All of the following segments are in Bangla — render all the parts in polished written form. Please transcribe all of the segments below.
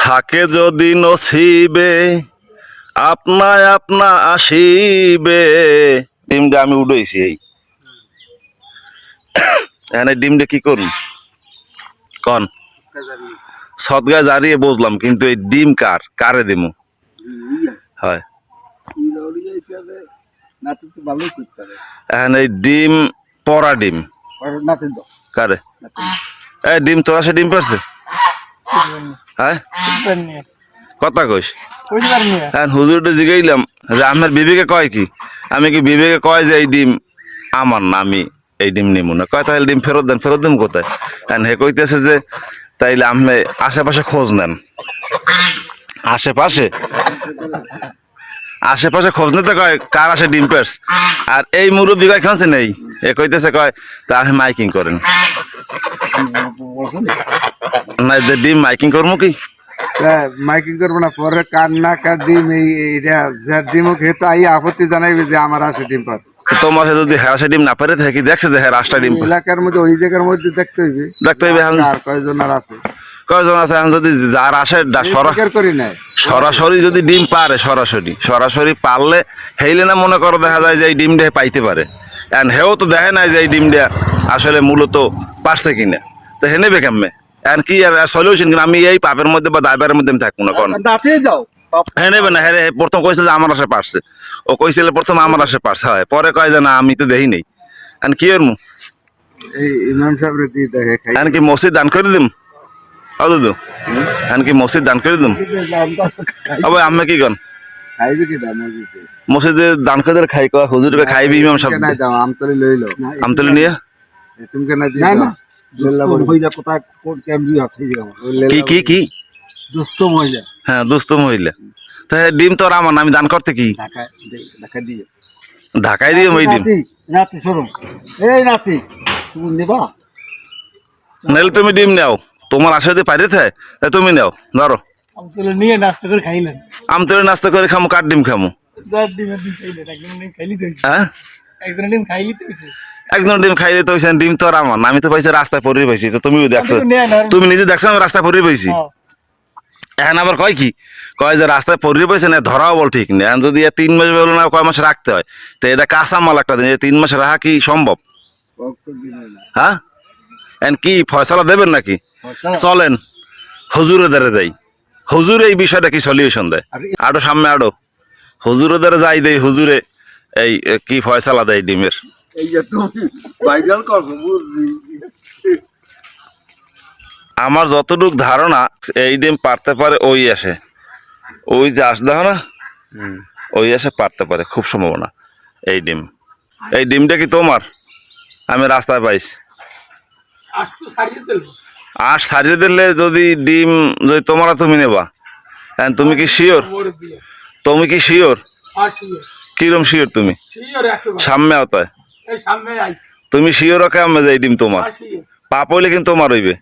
থাকে যদি নসিবে আপনায় আপনা আসিবে। ডিমটা আমি উড়াইছি এই এখানে ডিমটা কি করুন কন সদগা জারিয়ে বুঝলাম, কিন্তু এই ডিম কারে দিমু? হয় এখানে এই ডিম পরা ডিম কারে এই ডিম তো আছে, ডিম পারছে হ্যাঁ কথা কইস। হুজুরটা জিগাইলাম যে আমার বিবেকে কয় কি, আমি কি বিবেকে কয় যে এই ডিম আমার না, আমি এই ডিম নিমু না। কয় তাহলে ডিম ফেরত দেন। ফেরত দিম কোথায়? হে কইতেছে যে তাইলে আপনি আশেপাশে খোঁজ নেন, আশেপাশে আশেপাশে খোঁজ নিতে কয় কার আসে ডিম পার্স। আর এই মুরব্বী কয় খাচ্ছে নেই, এ কইতেছে কয় তা আপনি মাইকিং করেন না, ডিম মাইকিং করবো কি? মাইকিং করবো না, পরে কার না কার ডিম ডিম খেতে আই আপত্তি জানাইবে যে আমার আসে ডিম পার। তোমার যদি হেরাসে ডিম না পারে থাকি দেখছে যে হ্যাঁ রাস্তা ডিম এলাকার মধ্যে ওই জায়গার মধ্যে দেখতে হইবে আর কয়জন আর আছে, কয়জন আছে। এখন যদি যার আসে করি না সরাসরি যদি ডিম পারে, সরাসরি পারলে হেইলে না মনে করো দেখা যায় যে এই ডিমটা পাইতে পারে। এখন হেও তো দেখে নাই যে এই ডিমটা আসলে মূলত পারছে কিনা, তো হে নেবে কেমনে? এখন কি আর সলিউশন কিনা? আমি এই পাপের মধ্যে বা দায়বারের মধ্যে আমি থাকবো না। কোন হ্যাঁ নেবে না? হ্যাঁ প্রথম কইছে যে আমার আসে পারছে, ও কইছিল প্রথম আমার আসে পারছে, হয় পরে কয় যে না আমি তো দেখি নেই। এখন কি করবো? এখন কি মসজিদ দান করে দিম? দাদু এখন কি মসজিদ দান করে দিম? আবার আমি কি কন মসজিদে দান করে দিলে খাই কয় হুজুরকে খাইবি ইমাম সাহেব আমতলি নিয়ে কি কি দুস্থ মহিলা। হ্যাঁ দুস্থ মহিলা। তো ডিম তো আমার না, আমি দান করতে কি ঢাকায় দিয়ে ওই ডিম নাতি শোনো এই নাতি তুমি নেবা নাহলে তুমি ডিম নাও, তোমার আশা যদি পাইরে থাকে তুমি নাও, ধরো নিয়ে নাস্তা করে খাইলেন। আমতলি নাস্তা করে খামু, কার ডিম খামু? হ্যাঁ একজন ডিম খাইলে তো ডিম তো আর আমার না, আমি তো পাইছি রাস্তায় পড়ে পাইছি, তো তুমিও দেখছো, তুমি নিজে দেখছো আমি রাস্তায় পড়ে পাইছি। এখন আবার কয় কি কয় যে রাস্তায় পড়ে পাইছে না, ধরাও বল ঠিক নেই। এখন যদি 3 মাস বলো না, কয় মাস রাখতে হয়, তো এটা কাঁচা মাল একটা দিন 3 মাস রাখা কি সম্ভব? হ্যাঁ এখন কি ফয়সালা দেবেন নাকি? চলেন হুজুরের দ্বারা যাই, হুজুর এই বিষয়টা কি সলিউশন দেয়। আরো সামনে আরো হুজুরের দ্বারা যাই দেই, হুজুরে এই কি ফয়সালা দেয় ডিমের। আমার যতটুক ধারণা এই ডিম পারতে পারে ওই আসে, ওই যে আস দেখো না, ওই আসে পারতে পারে খুব সম্ভাবনা। এই ডিমটা কি তোমার? আমি রাস্তায় পাইছি আর সারিয়ে দিলে যদি ডিম যদি তোমার তুমি নেবা, তুমি কি শিওর? তুমি কি শিওর? কিরম শিওর তুমি? সামনে আওতায় তুমি শিওর ওকে আমি যাই ডিম তোমার পাপ হইলে কিন্তু তোমার হইবে।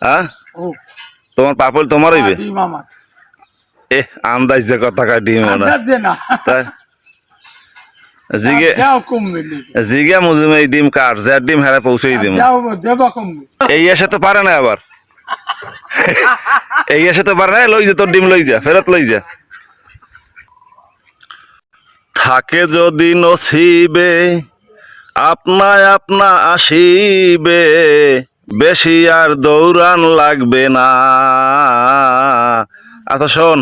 হ্যাঁ তোমার পাপ হইলে তোমার হইবে। এ আন্দাজ যে কথা কায় ডিম না তাই জিগে মুজিমে এই ডিম কার যার ডিম হেরা পৌঁছেই দিম। এই এসে তো পারে না, আবার এই এসে তো পারে না, লই যা তোর ডিম লই যা, ফেরত লই যা। থাকে যদি নসিবে আপনায় আপনা আসিবে, বেশি আর দৌড়ান লাগবে না। আচ্ছা শোন,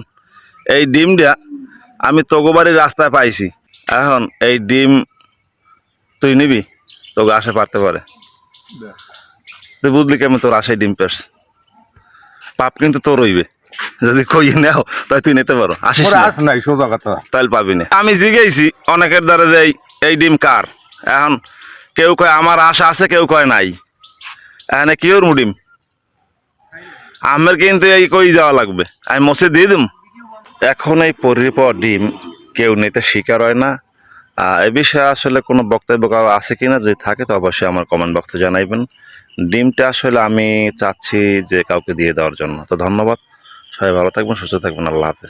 এই ডিমটা আমি তোগোবাড়ির রাস্তায় পাইছি, এখন এই ডিম তুই নিবি? তোকে আসে পারতে পারে, তুই বুঝলি কেমন তোর আশায় ডিম পাস, পাপ কিন্তু তোর হইবে। যদি কই নেও তাই তুই নিতে পারো, আসিস নাই সোজা কথা, তাইলে পাবি না। আমি জিগেছি অনেকের দ্বারা যে এই ডিম কার, এখন কেউ কয় আমার আশা আছে, কেউ কয় নাই। এখানে কি ওর ডিম আমার কিন্তু এই কই যাওয়া লাগবে, আমি মসে দিয়ে দিম। এখন এই পরিপর ডিম কেউ নিতে শিকার হয় না। এ বিষয়ে আসলে কোনো বক্তব্য আছে কিনা, যদি থাকে তো অবশ্যই আমার কমেন্ট বক্সে জানাইবেন। ডিমটা আসলে আমি চাচ্ছি যে কাউকে দিয়ে দেওয়ার জন্য। তো ধন্যবাদ, সবাই ভালো থাকবেন, সুস্থ থাকবেন, আল্লাহ হাফেজ।